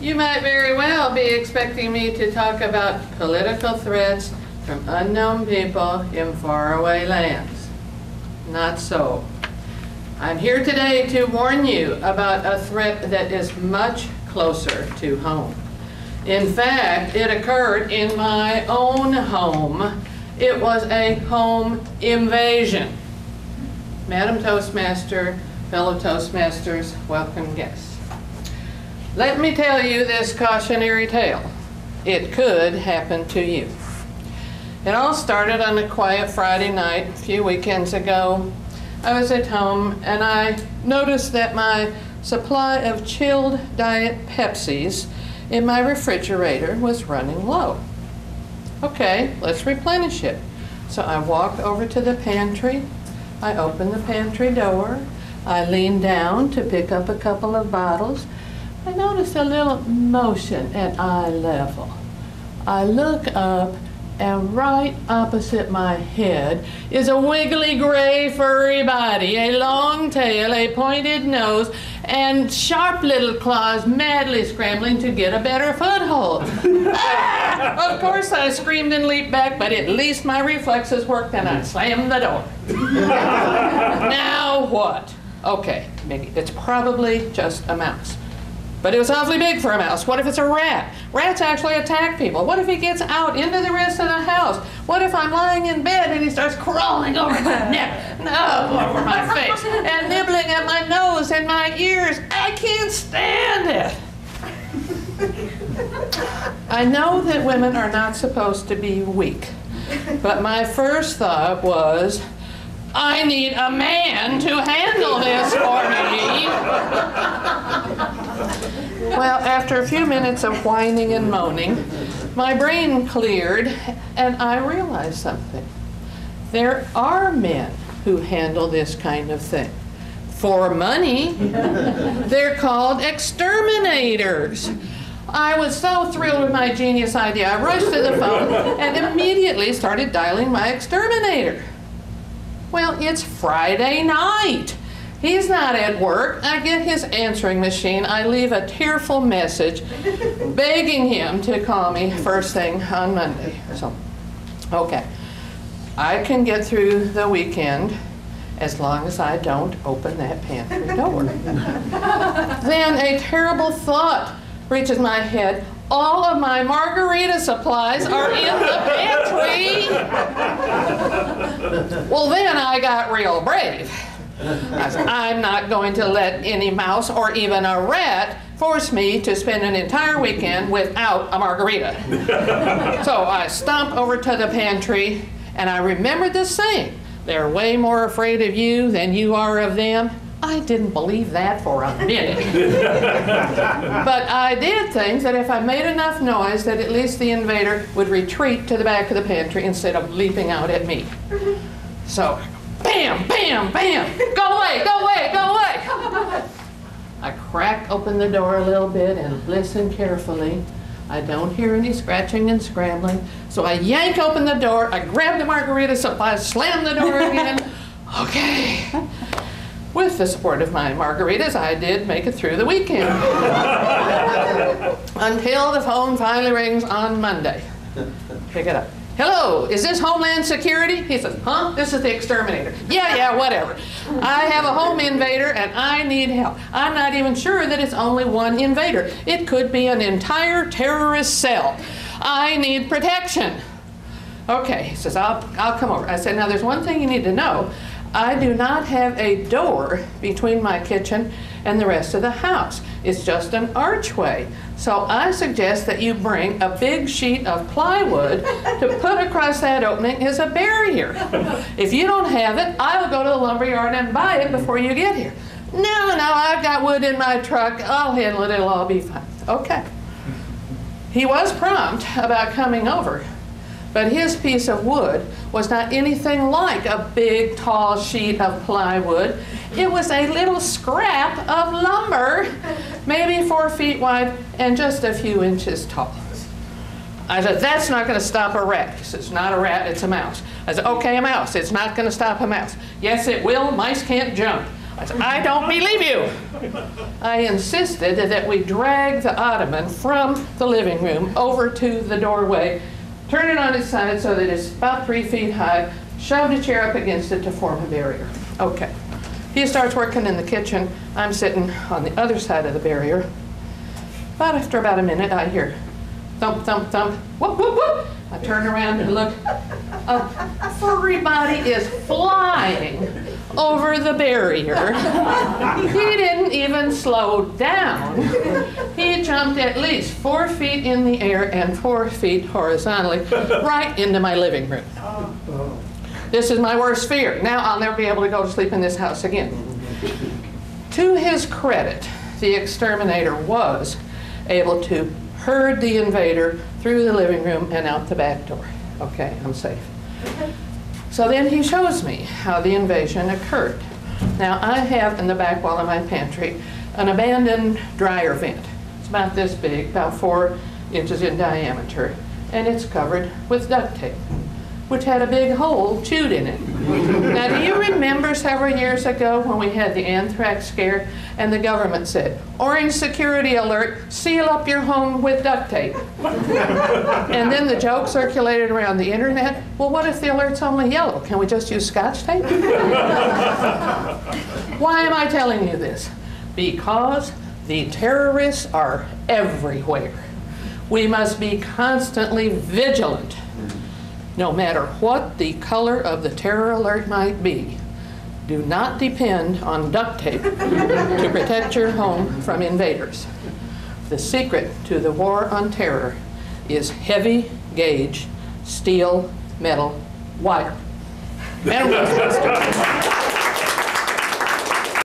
You might very well be expecting me to talk about political threats from unknown people in faraway lands. Not so. I'm here today to warn you about a threat that is much closer to home. In fact, it occurred in my own home. It was a home invasion. Madam Toastmaster, fellow Toastmasters, welcome guests. Let me tell you this cautionary tale. It could happen to you. It all started on a quiet Friday night a few weekends ago. I was at home and I noticed that my supply of chilled Diet Pepsis in my refrigerator was running low. Okay, let's replenish it. So I walked over to the pantry. I opened the pantry door. I leaned down to pick up a couple of bottles. I noticed a little motion at eye level. I look up, and right opposite my head is a wiggly gray furry body, a long tail, a pointed nose, and sharp little claws madly scrambling to get a better foothold. Of course I screamed and leaped back, but at least my reflexes worked and I slammed the door. Now what? Okay, Mickey, it's probably just a mouse. But it was awfully big for a mouse. What if it's a rat? Rats actually attack people. What if he gets out into the rest of the house? What if I'm lying in bed and he starts crawling over my neck, over my face, and nibbling at my nose and my ears? I can't stand it. I know that women are not supposed to be weak, but my first thought was, I need a man to handle this for me. Well, after a few minutes of whining and moaning, my brain cleared and I realized something. There are men who handle this kind of thing. For money. They're called exterminators. I was so thrilled with my genius idea. I rushed to the phone and immediately started dialing my exterminator. Well, it's Friday night. He's not at work. I get his answering machine. I leave a tearful message begging him to call me first thing on Monday. So, okay. I can get through the weekend as long as I don't open that pantry door. Then a terrible thought reaches my head. All of my margarita supplies are in the pantry. Well, then I got real brave. I said, I'm not going to let any mouse or even a rat force me to spend an entire weekend without a margarita. So I stomped over to the pantry and I remembered this saying, they're way more afraid of you than you are of them. I didn't believe that for a minute. But I did think that if I made enough noise that at least the invader would retreat to the back of the pantry instead of leaping out at me. So, bam, bam, bam, go away, go away, go away. I crack open the door a little bit and listen carefully. I don't hear any scratching and scrambling. So I yank open the door, I grab the margarita supply, slam the door again. Okay. With the support of my margaritas, I did make it through the weekend. Until the phone finally rings on Monday. Pick it up. Hello, is this Homeland Security? He says, huh? This is the exterminator. Yeah, whatever. I have a home invader and I need help. I'm not even sure that it's only one invader. It could be an entire terrorist cell. I need protection. Okay, he says, I'll come over. I said, now there's one thing you need to know. I do not have a door between my kitchen and the rest of the house. It's just an archway. So I suggest that you bring a big sheet of plywood to put across that opening as a barrier. If you don't have it, I'll go to the lumberyard and buy it before you get here. No, I've got wood in my truck. I'll handle it. It'll all be fine. Okay. He was prompt about coming over. But his piece of wood was not anything like a big, tall sheet of plywood. It was a little scrap of lumber, maybe 4 feet wide and just a few inches tall. I said, that's not going to stop a rat. He said, it's not a rat, it's a mouse. I said, okay, a mouse. It's not going to stop a mouse. Yes, it will. Mice can't jump. I said, I don't believe you. I insisted that we drag the ottoman from the living room over to the doorway, turn it on its side so that it's about 3 feet high, shoved a chair up against it to form a barrier. Okay. He starts working in the kitchen. I'm sitting on the other side of the barrier. After about a minute, I hear thump, thump, thump, whoop, whoop, whoop. I turn around and look. Everybody is flying over the barrier. He didn't even slow down. He jumped at least 4 feet in the air and 4 feet horizontally right into my living room. This is my worst fear. Now I'll never be able to go to sleep in this house again. To his credit, the exterminator was able to herd the invader through the living room and out the back door. Okay, I'm safe. So then he shows me how the invasion occurred. Now I have in the back wall of my pantry an abandoned dryer vent. It's about this big, about 4 inches in diameter, and it's covered with duct tape, which had a big hole chewed in it. Now, do you remember several years ago when we had the anthrax scare and the government said, "Orange security alert, seal up your home with duct tape"? And then the joke circulated around the internet, well, what if the alert's only yellow? Can we just use Scotch tape? Why am I telling you this? Because the terrorists are everywhere. We must be constantly vigilant. No matter what the color of the terror alert might be, do not depend on duct tape to protect your home from invaders. The secret to the war on terror is heavy gauge steel metal wire. And